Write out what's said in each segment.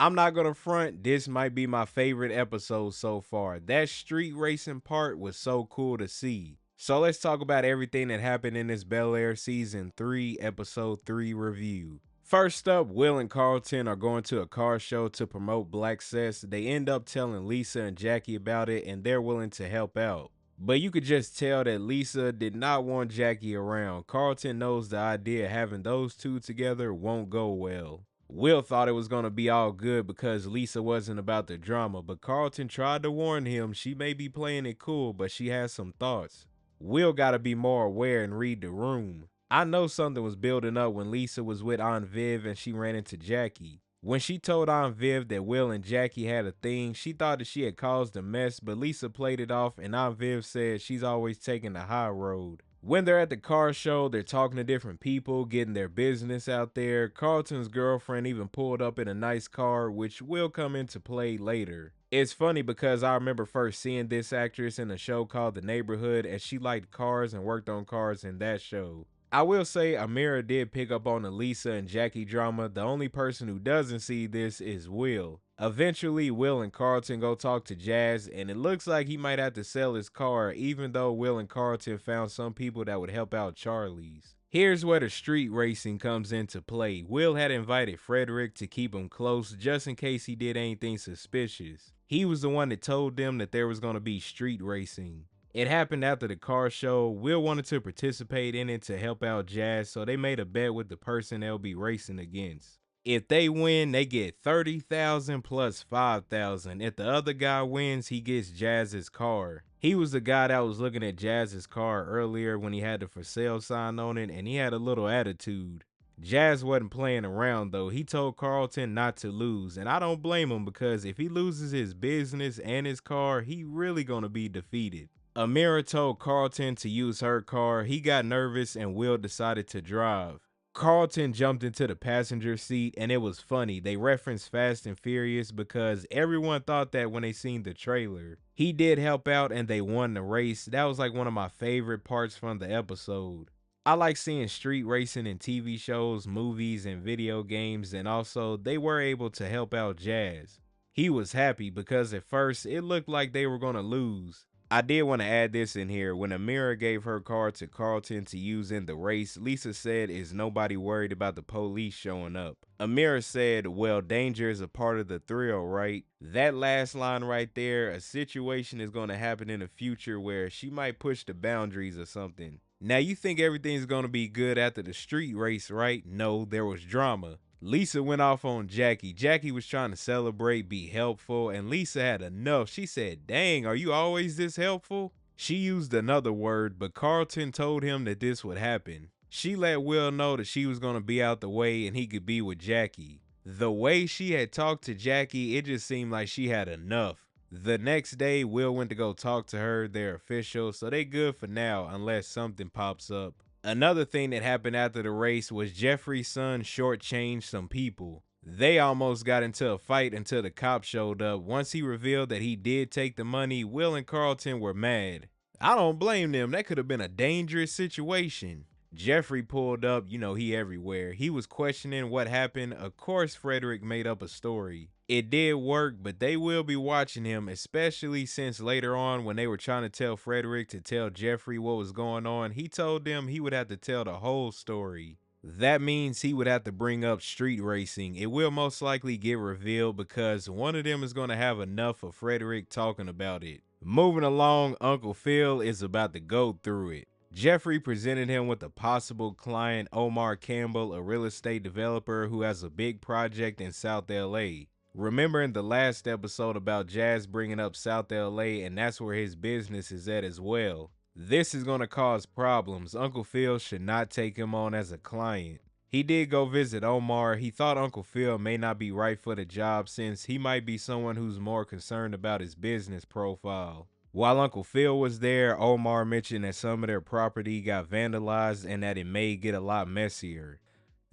I'm not gonna front, this might be my favorite episode so far. That street racing part was so cool to see. So let's talk about everything that happened in this Bel-Air Season 3, Episode 3 review. First up, Will and Carlton are going to a car show to promote Black Cess. They end up telling Lisa and Jackie about it, and they're willing to help out. But you could just tell that Lisa did not want Jackie around. Carlton knows the idea of having those two together won't go well. Will thought it was going to be all good because Lisa wasn't about the drama, but Carlton tried to warn him she may be playing it cool, but she has some thoughts. Will gotta be more aware and read the room. I know something was building up when Lisa was with Aunt Viv and she ran into Jackie. When she told Aunt Viv that Will and Jackie had a thing, she thought that she had caused a mess, but Lisa played it off and Aunt Viv said she's always taking the high road. When they're at the car show, they're talking to different people, getting their business out there. Carlton's girlfriend even pulled up in a nice car, which will come into play later. It's funny because I remember first seeing this actress in a show called The Neighborhood, and she liked cars and worked on cars in that show. I will say Amira did pick up on the Lisa and Jackie drama. The only person who doesn't see this is Will. Eventually, Will and Carlton go talk to Jazz, and it looks like he might have to sell his car, even though Will and Carlton found some people that would help out Charlie's. Here's where the street racing comes into play. Will had invited Frederick to keep him close just in case he did anything suspicious. He was the one that told them that there was going to be street racing. It happened after the car show. Will wanted to participate in it to help out Jazz, so they made a bet with the person they'll be racing against. If they win, they get 30,000 plus 5,000. If the other guy wins, he gets Jazz's car. He was the guy that was looking at Jazz's car earlier when he had the for sale sign on it, and he had a little attitude. Jazz wasn't playing around though. He told Carlton not to lose, and I don't blame him because if he loses his business and his car, he really gonna be defeated. Amira told Carlton to use her car. He got nervous and Will decided to drive. Carlton jumped into the passenger seat and it was funny. They referenced Fast and Furious because everyone thought that when they seen the trailer. He did help out and they won the race. That was like one of my favorite parts from the episode. I like seeing street racing in TV shows, movies, and video games, and also they were able to help out Jazz. He was happy because at first it looked like they were going to lose. I did want to add this in here. When Amira gave her car to Carlton to use in the race, Lisa said, "Is nobody worried about the police showing up?" Amira said, "Well, danger is a part of the thrill, right?" That last line right there, a situation is going to happen in the future where she might push the boundaries or something. Now you think everything's going to be good after the street race, right? No, there was drama. Lisa went off on Jackie. Jackie was trying to celebrate, be helpful, and Lisa had enough. She said, "Dang, are you always this helpful?" She used another word, but Carlton told him that this would happen. She let Will know that she was going to be out the way and he could be with Jackie. The way she had talked to Jackie, it just seemed like she had enough. The next day, Will went to go talk to her. They're official, so they good for now unless something pops up. Another thing that happened after the race was Jeffrey's son shortchanged some people. They almost got into a fight until the cops showed up. Once he revealed that he did take the money, Will and Carlton were mad. I don't blame them. That could have been a dangerous situation. Jeffrey pulled up, you know, he everywhere. He was questioning what happened. Of course, Frederick made up a story. It did work, but they will be watching him, especially since later on when they were trying to tell Frederick to tell Jeffrey what was going on, he told them he would have to tell the whole story. That means he would have to bring up street racing. It will most likely get revealed because one of them is going to have enough of Frederick talking about it. Moving along, Uncle Phill is about to go through it. Jeffrey presented him with a possible client, Omar Campbell, a real estate developer who has a big project in South LA. Remember in the last episode about Jazz bringing up South LA, and that's where his business is at as well. This is going to cause problems. Uncle Phill should not take him on as a client. He did go visit Omar. He thought Uncle Phill may not be right for the job since he might be someone who's more concerned about his business profile. While Uncle Phill was there, Omar mentioned that some of their property got vandalized and that it may get a lot messier.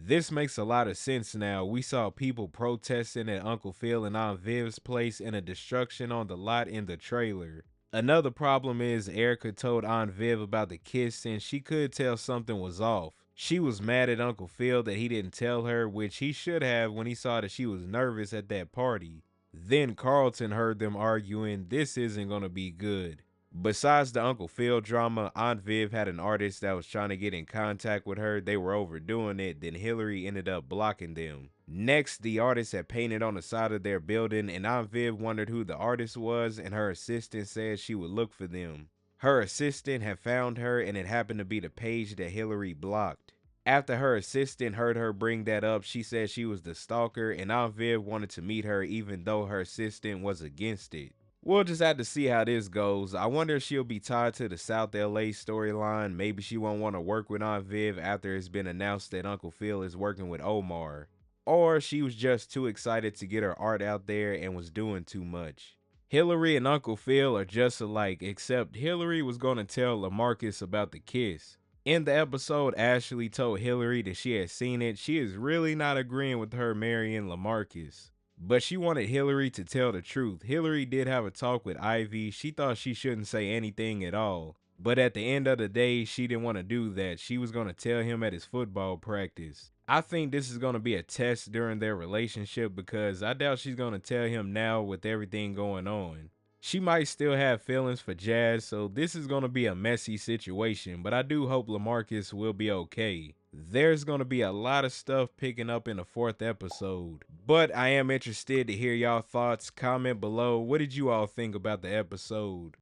This makes a lot of sense now. We saw people protesting at Uncle Phill and Aunt Viv's place and a destruction on the lot in the trailer. Another problem is Erica told Aunt Viv about the kiss and she could tell something was off. She was mad at Uncle Phill that he didn't tell her, which he should have when he saw that she was nervous at that party. Then Carlton heard them arguing. This isn't gonna be good. Besides the Uncle Phil drama, Aunt Viv had an artist that was trying to get in contact with her. They were overdoing it, then Hilary ended up blocking them. Next, the artist had painted on the side of their building, and Aunt Viv wondered who the artist was, and her assistant said she would look for them. Her assistant had found her, and it happened to be the page that Hilary blocked. After her assistant heard her bring that up, she said she was the stalker, and Aunt Viv wanted to meet her even though her assistant was against it. We'll just have to see how this goes. I wonder if she'll be tied to the South LA storyline. Maybe she won't want to work with Aunt Viv after it's been announced that Uncle Phil is working with Omar. Or she was just too excited to get her art out there and was doing too much. Hilary and Uncle Phil are just alike, except Hilary was going to tell Lamarcus about the kiss. In the episode, Ashley told Hilary that she had seen it. She is really not agreeing with her marrying Lamarcus, but she wanted Hilary to tell the truth. Hilary did have a talk with Ivy. She thought she shouldn't say anything at all, but at the end of the day, she didn't want to do that. She was going to tell him at his football practice. I think this is going to be a test during their relationship because I doubt she's going to tell him now with everything going on. She might still have feelings for Jazz, so this is going to be a messy situation, but I do hope Lamarcus will be okay. There's going to be a lot of stuff picking up in the 4th episode, but I am interested to hear y'all thoughts. Comment below. What did you all think about the episode?